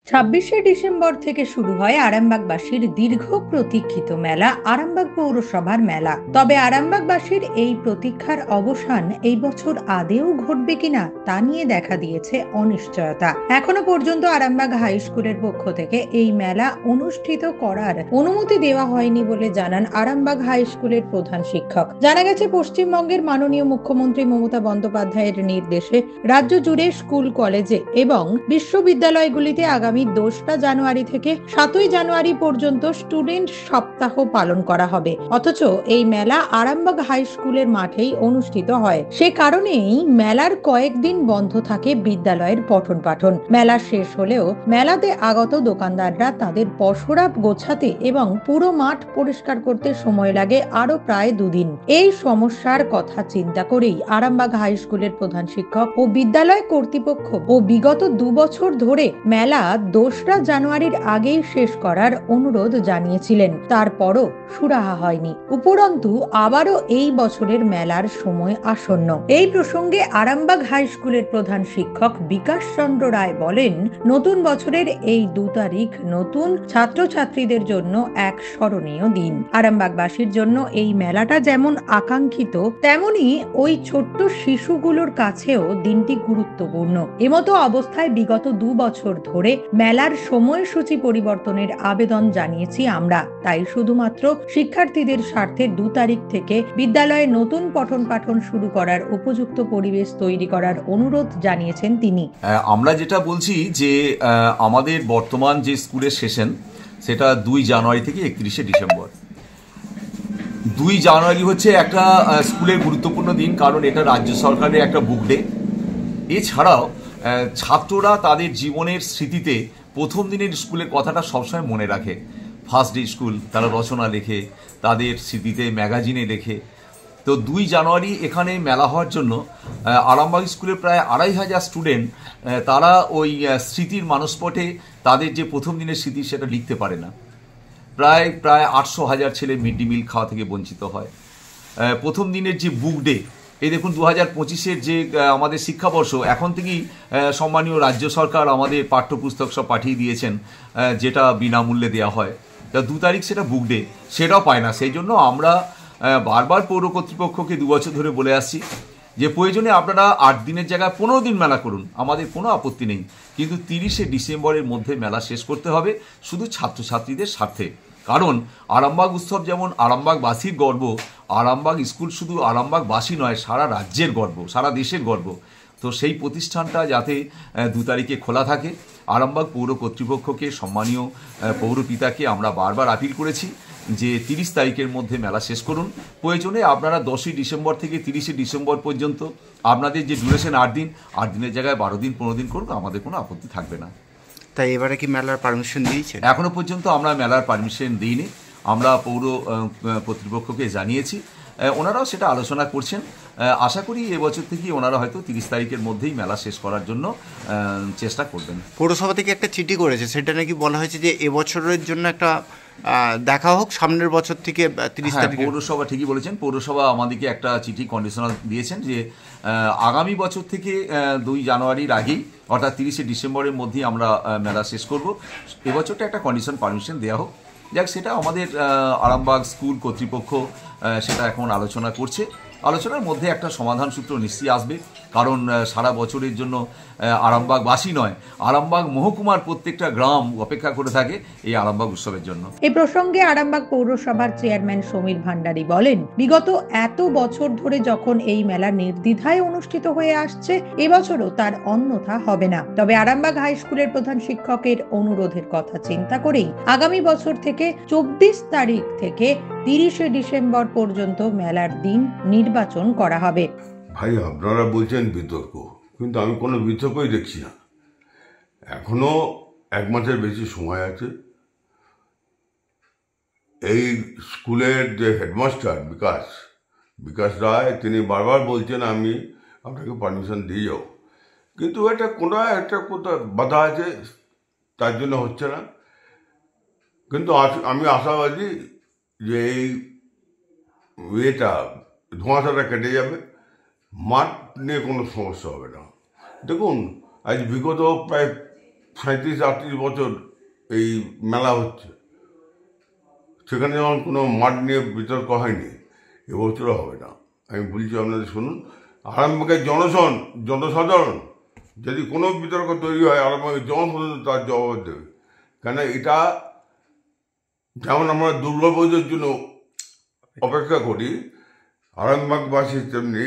ছাব্বিশে ডিসেম্বর থেকে শুরু হয় আরামবাগবাসীর দীর্ঘ প্রতীক্ষিত মেলা আরামবাগ পৌরসভার মেলা। তবে আরামবাগবাসীর এই প্রতীক্ষার অবসান এই বছর আদেও ঘটবে কিনা তা নিয়ে দেখা দিয়েছে অনিশ্চয়তা। এখনো পর্যন্ত আরামবাগ হাই স্কুলের পক্ষ থেকে এই মেলা অনুষ্ঠিত করার অনুমতি দেওয়া হয়নি বলে জানান আরামবাগ হাই স্কুলের প্রধান শিক্ষক। জানা গেছে, পশ্চিমবঙ্গের মাননীয় মুখ্যমন্ত্রী মমতা বন্দ্যোপাধ্যায়ের নির্দেশে রাজ্য জুড়ে স্কুল, কলেজে এবং বিশ্ববিদ্যালয়গুলিতে আগামী 2রা জানুয়ারি থেকে 7ই জানুয়ারি পর্যন্ত স্টুডেন্ট সপ্তাহ পালন করা হবে। অথচ এই মেলা আরামবাগ হাই স্কুলের মাঠেই অনুষ্ঠিত হয়। সে কারণেই মেলার কয়েকদিন বন্ধ থাকে বিদ্যালয়ের পঠন পাঠন। মেলা শেষ হলেও মেলাতে আগত দোকানদাররা তাদের পসরা গোছাতে এবং পুরো মাঠ পরিষ্কার করতে সময় লাগে আরো প্রায় 2 দিন। এই সমস্যার কথা চিন্তা করেই আরামবাগ হাই স্কুলের প্রধান শিক্ষক ও বিদ্যালয় কর্তৃপক্ষ বিগত 2 বছর ধরে মেলা 2রা জানুয়ারির আগেই শেষ করার অনুরোধ জানিয়েছিলেন। তারপরও সুরাহা হয়নি। উপরন্তু আবারও এই বছরের মেলার সময় আসন্ন। এই প্রসঙ্গে আরামবাগ হাই স্কুলের প্রধান শিক্ষক বিকাশ চন্দ্র রায় বলেন, নতুন বছরের এই 2 তারিখ নতুন ছাত্রছাত্রীদের জন্য এক স্মরণীয় দিন। আরামবাগবাসীর জন্য এই মেলাটা যেমন আকাঙ্ক্ষিত, তেমনি ওই ছোট্ট শিশুগুলোর কাছেও দিনটি গুরুত্বপূর্ণ। এমতো অবস্থায় বিগত 2 বছর ধরে মেলার সময়সূচি পরিবর্তনের আবেদন জানিয়েছি আমরা। তাই শুধুমাত্র শিক্ষার্থীদের স্বার্থে 2 তারিখ থেকে বিদ্যালয়ে নতুন পঠন পাঠন শুরু করার উপযুক্ত পরিবেশ তৈরি করার অনুরোধ জানিয়েছেন তিনি। আমরা যেটা বলছি যে আমাদের বর্তমান যে স্কুলের সেশন সেটা 2 জানুয়ারি থেকে 31শে ডিসেম্বর। 2 জানুয়ারি হচ্ছে একটা স্কুলের গুরুত্বপূর্ণ দিন, কারণ এটা রাজ্য সরকারের একটা বুক ডে। এছাড়াও ছাত্ররা তাদের জীবনের স্মৃতিতে প্রথম দিনের স্কুলের কথাটা সবসময় মনে রাখে। ফার্স্ট ডে স্কুল তারা রচনা লেখে, তাদের স্মৃতিতে ম্যাগাজিনে লেখে। তো 2 জানুয়ারি এখানে মেলা হওয়ার জন্য আরামবাগ স্কুলের প্রায় 2,500 স্টুডেন্ট তারা ওই স্মৃতির মানসপটে তাদের যে প্রথম দিনের স্মৃতি সেটা লিখতে পারে না। প্রায় 800,000 ছেলে মিড ডে মিল খাওয়া থেকে বঞ্চিত হয়। প্রথম দিনের যে বুক ডে, এই দেখুন 2025-এর যে আমাদের শিক্ষাবর্ষ, এখন থেকেই সম্মানীয় রাজ্য সরকার আমাদের পাঠ্যপুস্তক সব পাঠিয়ে দিয়েছেন, যেটা বিনামূল্যে দেওয়া হয়। তা 2 তারিখ সেটা বুক ডে, সেটাও পায় না। সেই জন্য আমরা বারবার পৌর কর্তৃপক্ষকে 2 বছর ধরে বলে আসছি যে প্রয়োজনে আপনারা 8 দিনের জায়গায় 15 দিন মেলা করুন, আমাদের কোনো আপত্তি নেই, কিন্তু 30শে ডিসেম্বরের মধ্যে মেলা শেষ করতে হবে, শুধু ছাত্রছাত্রীদের স্বার্থে। কারণ আরামবাগ উৎসব যেমন আরামবাগবাসীর গর্ব, আরামবাগ স্কুল শুধু আরামবাগবাসী নয়, সারা রাজ্যের গর্ব, সারা দেশের গর্ব। তো সেই প্রতিষ্ঠানটা যাতে 2 তারিখে খোলা থাকে, আরামবাগ পৌর কর্তৃপক্ষকে, সম্মানীয় পৌরপিতাকে আমরা বারবার আপিল করেছি যে 30 তারিখের মধ্যে মেলা শেষ করুন। প্রয়োজনে আপনারা 10ই ডিসেম্বর থেকে 30শে ডিসেম্বর পর্যন্ত আপনাদের যে ডিউরেশন 8 দিন, 8 দিনের জায়গায় 12 দিন 15 দিন করুন, আমাদের কোনো আপত্তি থাকবে না। তাই এবারে কি মেলার পারমিশন দিয়েছেন? এখনো পর্যন্ত আমরা মেলার পারমিশন দিইনি। আমরা পৌর কর্তৃপক্ষকে জানিয়েছি, ওনারাও সেটা আলোচনা করছেন। আশা করি এবছর থেকেই ওনারা হয়তো 30 তারিখের মধ্যেই মেলা শেষ করার জন্য চেষ্টা করবেন। পৌরসভা থেকে একটা চিঠি করেছে, সেটা নাকি বলা হয়েছে যে এবছরের জন্য একটা দেখা হোক, সামনের বছর থেকে 30 তারিখ। পৌরসভা ঠিকই বলেছেন, পৌরসভা আমাদেরকে একটা চিঠি কন্ডিশনাল দিয়েছেন যে আগামী বছর থেকে 2 জানুয়ারির আগেই, অর্থাৎ 30শে ডিসেম্বরের মধ্যেই আমরা মেলা শেষ করব। এবছরটা একটা কন্ডিশন পারমিশন দেওয়া হোক। যাক, সেটা আমাদের আরামবাগ স্কুল কর্তৃপক্ষ সেটা এখন আলোচনা করছে। আলোচনার মধ্যে একটা সমাধান সূত্র নিশ্চয়ই আসবে, কারণ সারা বছরের জন্য আরামবাগবাসী নয়, আরামবাগ মহকুমার প্রত্যেকটা গ্রাম অপেক্ষা করে থাকে এই আরামবাগ উৎসবের জন্য। এই প্রসঙ্গে আরামবাগ পৌরসভার চেয়ারম্যান সমীর ভান্ডারী বলেন, বিগত এত বছর ধরে যখন এই মেলা নির্দ্বিধায় অনুষ্ঠিত হয়ে আসছে, এবছরও তার অন্যথা হবে না। তবে আরামবাগ হাই স্কুলের প্রধান শিক্ষকের অনুরোধের কথা চিন্তা করেই আগামী বছর থেকে 24 তারিখ থেকে 30শে ডিসেম্বর পর্যন্ত মেলার দিন নির্বাচন করা হবে। ভাই, আপনারা বলছেন বিতর্ক, কিন্তু আমি কোনো বিতর্কই দেখছি না। এখনো 1 মাসের বেশি সময় আছে। এই স্কুলের যে হেডমাস্টার বিকাশ রায়, তিনি বারবার বলছেন আমি আপনাকে পারমিশন দিয়ে যাও, কিন্তু এটা কোনো একটা কোথাও বাধা আছে, তার জন্য হচ্ছে না। কিন্তু আমি আশাবাদী যে এই ধোঁয়াশাটা কেটে যাবে, মাঠ নিয়ে কোনো সমস্যা হবে না। দেখুন, আজ বিগত প্রায় 37-38 বছর এই মেলা হচ্ছে, সেখানে যেমন কোনো মাঠ নিয়ে বিতর্ক হয়নি, এবছরও হবে না। আমি বলছি আপনাদের শুনুন, আরামবাগের জনসাধারণ যদি কোনো বিতর্ক তৈরি হয়, আরামবাগের জনসাধারণ তার জবাব দেবে। কেন এটা যেমন আমরা দুর্গাপুজোর জন্য অপেক্ষা করি, আরামবাগবাসী তেমনি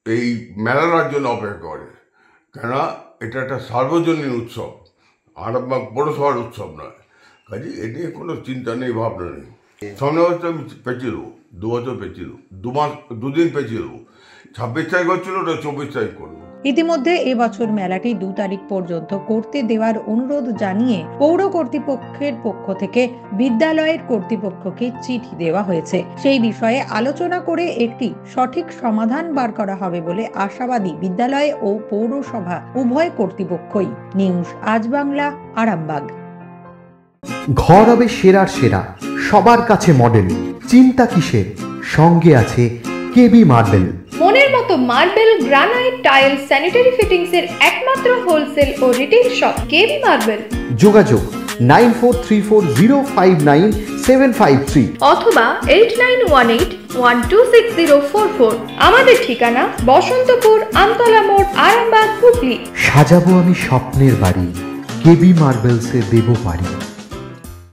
এই মেলার জন্য অপেক্ষা করে। কেন এটা একটা সার্বজনীন উৎসব, আরামবাগ পৌরসভার উৎসব নয়। কাজে এ নিয়ে কোনো চিন্তা নেই, ভাবনা নেই। সামনে বছর আমি পেঁচিয়ে দেবো, 2 বছর পেঁচিয়ে দেবো, 2 দিন পেঁচিয়ে দেবো। 26 তারিখ হচ্ছিল, ওটা 24 তারিখ করবো। ইতিমধ্যে এবছর মেলাটি 2 তারিখ পর্যন্ত করতে দেওয়ার অনুরোধ জানিয়ে পৌর কর্তৃপক্ষের পক্ষ থেকে বিদ্যালয়ের কর্তৃপক্ষকে চিঠি দেওয়া হয়েছে। সেই বিষয়ে আলোচনা করে একটি সঠিক সমাধান বার করা হবে বলে আশাবাদী বিদ্যালয় ও পৌরসভা উভয় কর্তৃপক্ষই। নিউজ আজ বাংলা, আরামবাগ। ঘর হবে সেরার সেরা, সবার কাছে মডেল, চিন্তা কিসের, সঙ্গে আছে কেবি মার্বেল। মনের মতো marble, granite, tile, sanitary fittings এর একমাত্র হোলসেল ও রিটেল শপ কেবি মার্বেল। যোগাযোগ 9434059753 অথবা 8918126044। আমাদের ঠিকানা বসন্তপুর, আমতলা মোড়, আরামবাগ, হুগলি। সাজাবো আমি স্বপ্নের বাড়ি, কেবি মার্বেলসে দেবো বাড়ি।